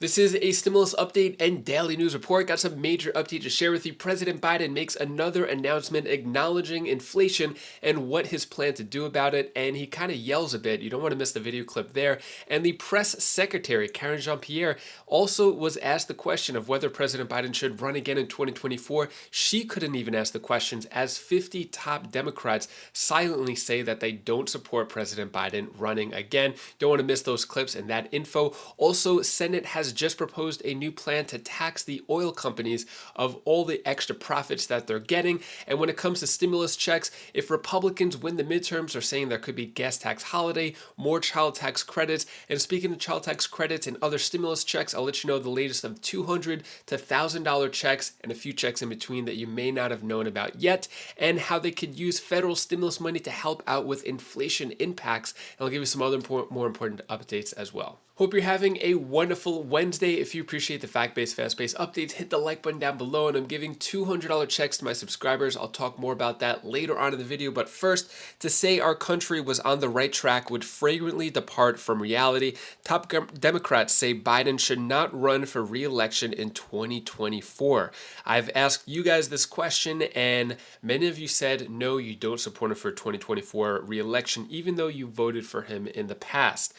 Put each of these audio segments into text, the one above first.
This is a stimulus update and daily news report. Got some major update to share with you. President Biden makes another announcement acknowledging inflation and what his plan to do about it. And he kind of yells a bit. You don't want to miss the video clip there. And the press secretary, Karen Jean-Pierre, also was asked the question of whether President Biden should run again in 2024. She couldn't even ask the questions as 50 top Democrats silently say that they don't support President Biden running again. Don't want to miss those clips and that info. Also, Senate has just proposed a new plan to tax the oil companies of all the extra profits that they're getting. And when it comes to stimulus checks, if Republicans win the midterms, they're saying there could be gas tax holiday, more child tax credits. And speaking of child tax credits and other stimulus checks, I'll let you know the latest of $200 to $1,000 checks and a few checks in between that you may not have known about yet, and how they could use federal stimulus money to help out with inflation impacts. And I'll give you some other more important updates as well. Hope you're having a wonderful Wednesday. If you appreciate the fact-based, fast-paced updates, hit the like button down below, and I'm giving $200 checks to my subscribers. I'll talk more about that later on in the video, but first, to say our country was on the right track would flagrantly depart from reality. Top Democrats say Biden should not run for re-election in 2024. I've asked you guys this question, and many of you said, no, you don't support him for 2024 re-election, even though you voted for him in the past.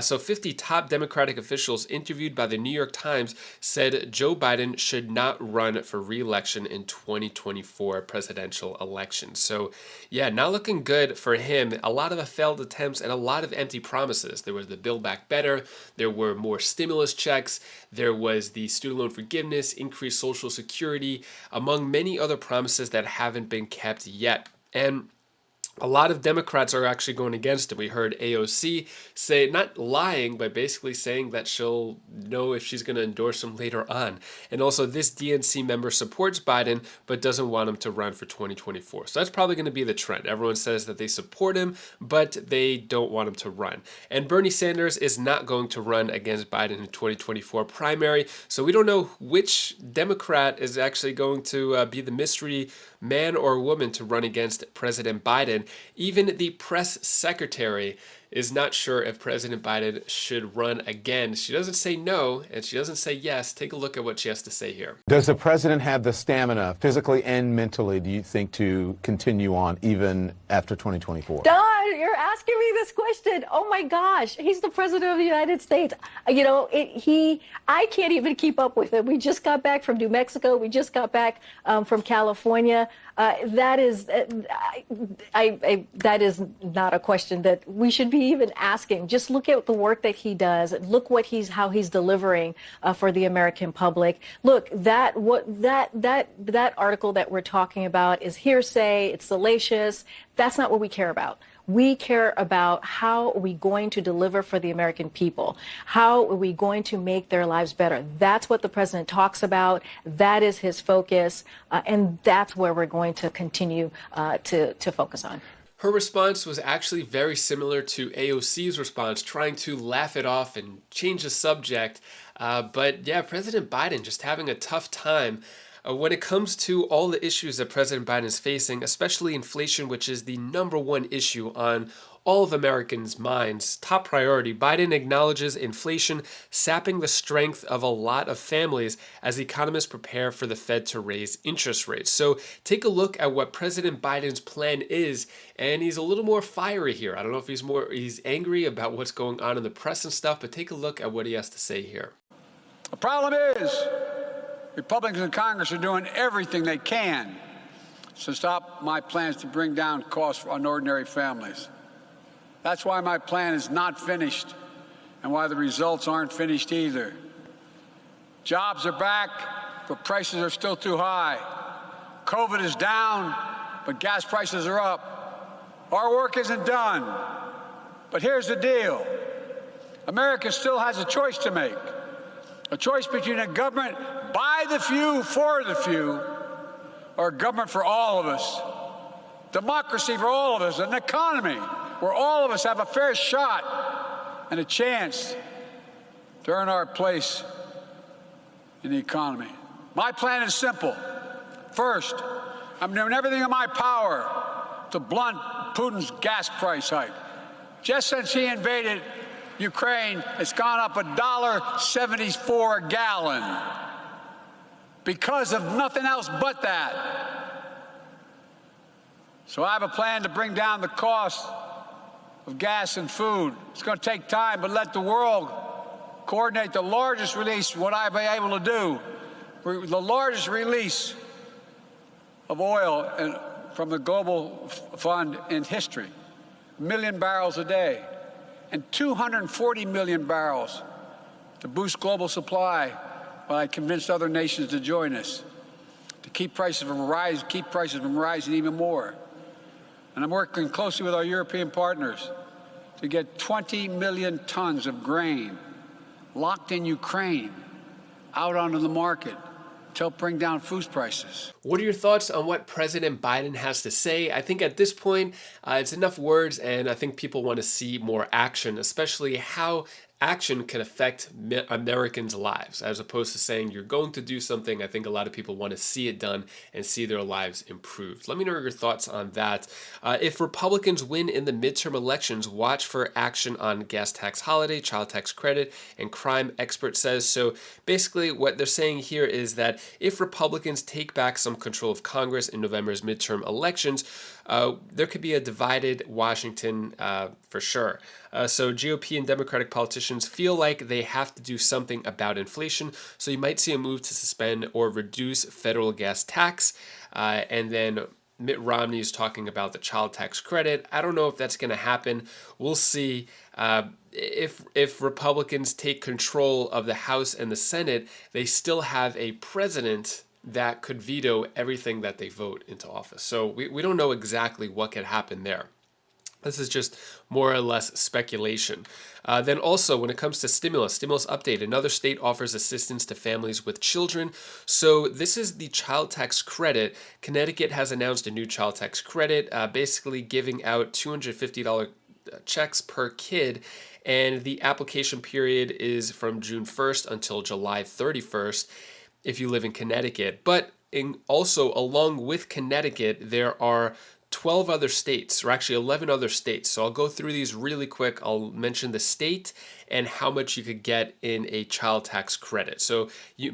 So 50 top Democratic officials interviewed by the New York Times said Joe Biden should not run for re-election in 2024 presidential election. So yeah, not looking good for him. A lot of failed attempts and a lot of empty promises. There was the Build Back Better. There were more stimulus checks. There was the student loan forgiveness, increased Social Security, among many other promises that haven't been kept yet. And a lot of Democrats are actually going against it. We heard AOC say, not lying, but basically saying that she'll know if she's going to endorse him later on. And also this DNC member supports Biden, but doesn't want him to run for 2024. So that's probably going to be the trend. Everyone says that they support him, but they don't want him to run. And Bernie Sanders is not going to run against Biden in 2024 primary. So we don't know which Democrat is actually going to be the mystery man or woman to run against President Biden. Even the press secretary is not sure if President Biden should run again. She doesn't say no, and she doesn't say yes. Take a look at what she has to say here. Does the president have the stamina, physically and mentally, do you think, to continue on even after 2024? Don, you're asking me this question. Oh my gosh, he's the president of the United States. You know, I can't even keep up with it. We just got back from New Mexico. We just got back from California. That is not a question that we should be even asking. Just look at the work that he does. Look how he's delivering for the American public. Look, that article that we're talking about is hearsay. It's salacious. That's not what we care about. We care about how are we going to deliver for the American people? How are we going to make their lives better? That's what the president talks about. That is his focus. And that's where we're going to continue to focus on. Her response was actually very similar to AOC's response, trying to laugh it off and change the subject. But yeah, President Biden just having a tough time when it comes to all the issues that President Biden is facing, especially inflation, which is the #1 issue on all of Americans' minds. Top priority, Biden acknowledges inflation sapping the strength of a lot of families as economists prepare for the Fed to raise interest rates. So take a look at what President Biden's plan is, and he's a little more fiery here. I don't know if he's angry about what's going on in the press and stuff, but take a look at what he has to say here. The problem is, Republicans in Congress are doing everything they can to stop my plans to bring down costs on ordinary families. That's why my plan is not finished and why the results aren't finished either. Jobs are back, but prices are still too high. COVID is down, but gas prices are up. Our work isn't done. But here's the deal. America still has a choice to make. A choice between a government by the few, for the few, or a government for all of us. Democracy for all of us, an economy where all of us have a fair shot and a chance to earn our place in the economy. My plan is simple. First, I'm doing everything in my power to blunt Putin's gas price hike. Just since he invaded Ukraine, it's gone up $1.74 a gallon because of nothing else but that. So I have a plan to bring down the cost of gas and food. It's going to take time, but let the world coordinate the largest release, what I've been able to do, the largest release of oil from the global fund in history, 1 million barrels a day, and 240 million barrels to boost global supply while I convinced other nations to join us, to keep prices from rising even more. And I'm working closely with our European partners to get 20 million tons of grain locked in Ukraine out onto the market to help bring down food prices. What are your thoughts on what President Biden has to say? I think at this point, it's enough words, and I think people want to see more action, especially how action can affect Americans' lives, as opposed to saying you're going to do something. I think a lot of people want to see it done and see their lives improved. Let me know your thoughts on that. If Republicans win in the midterm elections, watch for action on gas tax holiday, child tax credit, and crime, expert says. So basically what they're saying here is that if Republicans take back some control of Congress in November's midterm elections, there could be a divided Washington for sure. So GOP and Democratic politicians feel like they have to do something about inflation. So you might see a move to suspend or reduce federal gas tax. And then Mitt Romney is talking about the child tax credit. I don't know if that's going to happen. We'll see. If Republicans take control of the House and the Senate, they still have a president that could veto everything that they vote into office. So we don't know exactly what could happen there. This is just more or less speculation. Then also, when it comes to stimulus update, another state offers assistance to families with children. So this is the child tax credit. Connecticut has announced a new child tax credit, basically giving out $250 checks per kid. And the application period is from June 1st until July 31st if you live in Connecticut. But also, along with Connecticut, there are 12 other states, or actually 11 other states. So I'll go through these really quick. I'll mention the state and how much you could get in a child tax credit. So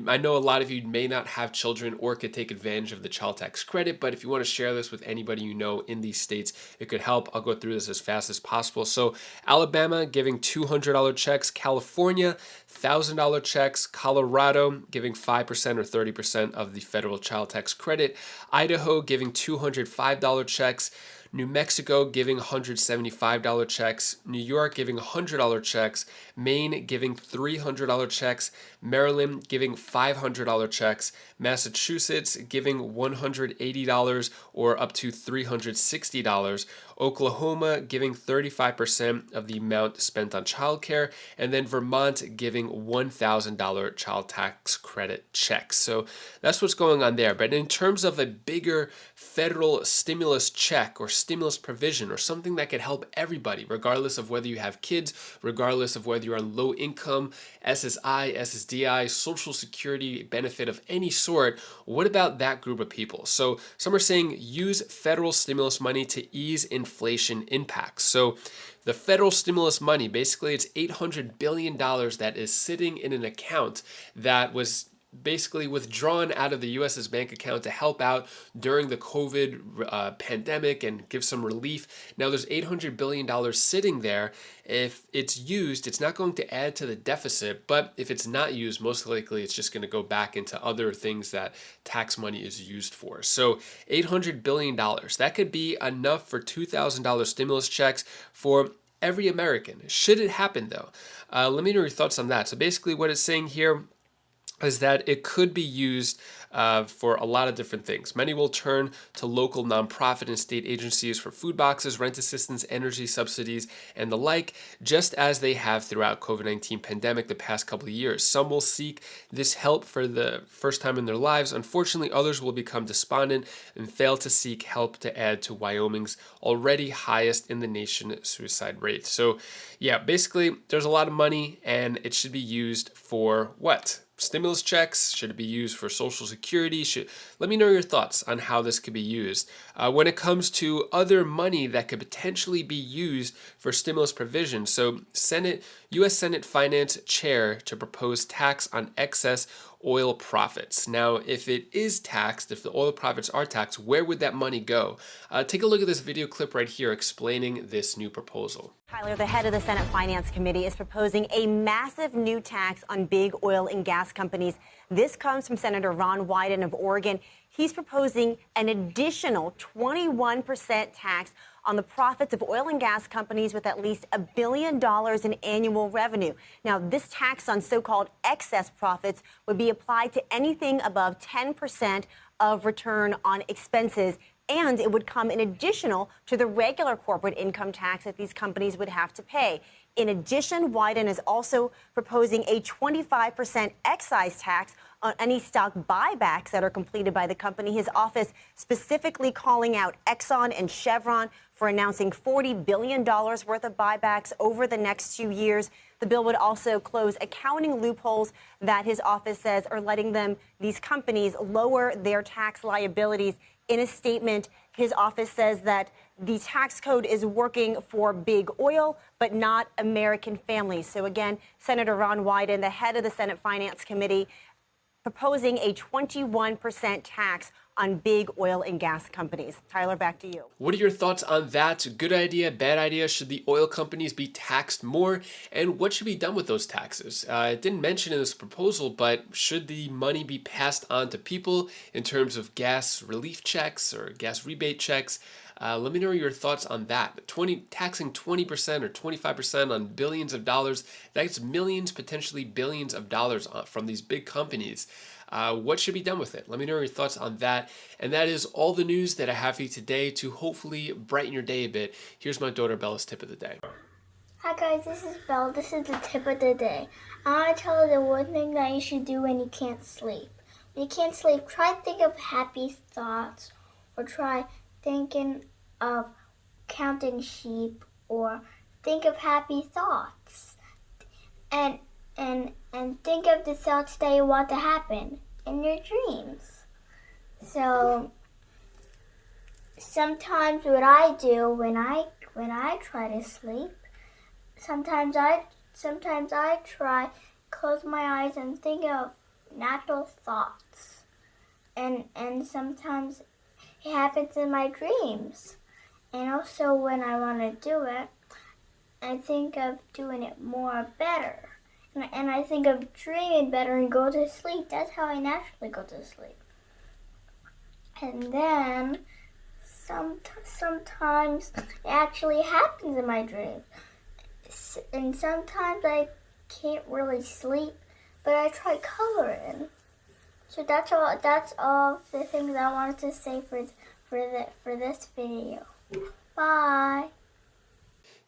I know a lot of you may not have children or could take advantage of the child tax credit, but if you want to share this with anybody you know in these states, it could help. I'll go through this as fast as possible. So Alabama giving $200 checks, California $1,000 checks, Colorado giving 5% or 30% of the federal child tax credit, Idaho giving $205 checks, New Mexico giving $175 checks, New York giving $100 checks, Maine giving $300 checks, Maryland giving $500 checks, Massachusetts giving $180 or up to $360, Oklahoma giving 35% of the amount spent on childcare, and then Vermont giving $1,000 child tax credit checks. So that's what's going on there. But in terms of a bigger federal stimulus check or stimulus provision or something that could help everybody, regardless of whether you have kids, regardless of whether you're on low income, SSI, SSDI, Social Security benefit of any sort, what about that group of people? So some are saying use federal stimulus money to ease inflation impacts. So the federal stimulus money, basically it's $800 billion that is sitting in an account that was basically withdrawn out of the U.S.'s bank account to help out during the COVID pandemic and give some relief. Now there's $800 billion sitting there. If it's used, it's not going to add to the deficit, but if it's not used, most likely it's just going to go back into other things that tax money is used for. So $800 billion, that could be enough for $2,000 stimulus checks for every American. Should it happen though? Let me know your thoughts on that. So basically what it's saying here is that it could be used for a lot of different things. Many will turn to local nonprofit and state agencies for food boxes, rent assistance, energy subsidies, and the like, just as they have throughout COVID-19 pandemic the past couple of years. Some will seek this help for the first time in their lives. Unfortunately, others will become despondent and fail to seek help to add to Wyoming's already highest in the nation suicide rate. So yeah, basically there's a lot of money and it should be used for what? stimulus checks? Should it be used for Social Security? Let me know your thoughts on how this could be used. When it comes to other money that could potentially be used for stimulus provisions, so U.S. Senate Finance Chair to propose tax on excess oil profits. Now, if it is taxed, if the oil profits are taxed, where would that money go? Take a look at this video clip right here explaining this new proposal. Tyler, the head of the Senate Finance Committee, is proposing a massive new tax on big oil and gas companies. This comes from Senator Ron Wyden of Oregon. He's proposing an additional 21% tax on the profits of oil and gas companies with at least $1 billion in annual revenue. Now, this tax on so-called excess profits would be applied to anything above 10% of return on expenses, and it would come in additional to the regular corporate income tax that these companies would have to pay. In addition, Wyden is also proposing a 25% excise tax on any stock buybacks that are completed by the company. His office specifically calling out Exxon and Chevron for announcing $40 billion worth of buybacks over the next 2 years. The bill would also close accounting loopholes that his office says are letting these companies lower their tax liabilities. In a statement, his office says that the tax code is working for big oil, but not American families. So again, Senator Ron Wyden, the head of the Senate Finance Committee, proposing a 21% tax on big oil and gas companies. Tyler, back to you. What are your thoughts on that? Good idea, bad idea? Should the oil companies be taxed more? And what should be done with those taxes? It didn't mention in this proposal, but should the money be passed on to people in terms of gas relief checks or gas rebate checks? Let me know your thoughts on that. Taxing 20% or 25% on billions of dollars, that's millions, potentially billions of dollars from these big companies. What should be done with it? Let me know your thoughts on that. And that is all the news that I have for you today to hopefully brighten your day a bit. Here's my daughter Bella's tip of the day. Hi guys, this is Belle. This is the tip of the day. I want to tell you the one thing that you should do when you can't sleep. When you can't sleep, try to think of happy thoughts, or try thinking of counting sheep, or think of happy thoughts. And think of the thoughts that you want to happen in your dreams. So sometimes what I do when I try to sleep, sometimes I try close my eyes and think of natural thoughts. And sometimes it happens in my dreams. And also when I want to do it, I think of doing it more better. And I think of dreaming better and go to sleep. That's how I naturally go to sleep. And then sometimes it actually happens in my dreams. And sometimes I can't really sleep, but I try coloring. So that's all the things I wanted to say for this video. Bye.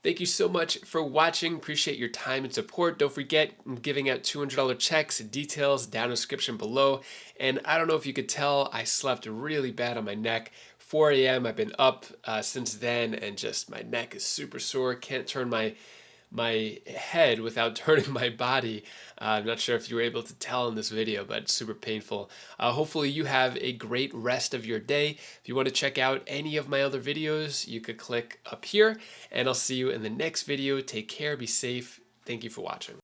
Thank you so much for watching. Appreciate your time and support. Don't forget, I'm giving out $200 checks. Details down in the description below. And I don't know if you could tell, I slept really bad on my neck. 4 a.m. I've been up since then, and just my neck is super sore. Can't turn my head without turning my body. I'm not sure if you were able to tell in this video, but it's super painful. Hopefully you have a great rest of your day. If you want to check out any of my other videos, you could click up here, and I'll see you in the next video. Take care, be safe. Thank you for watching.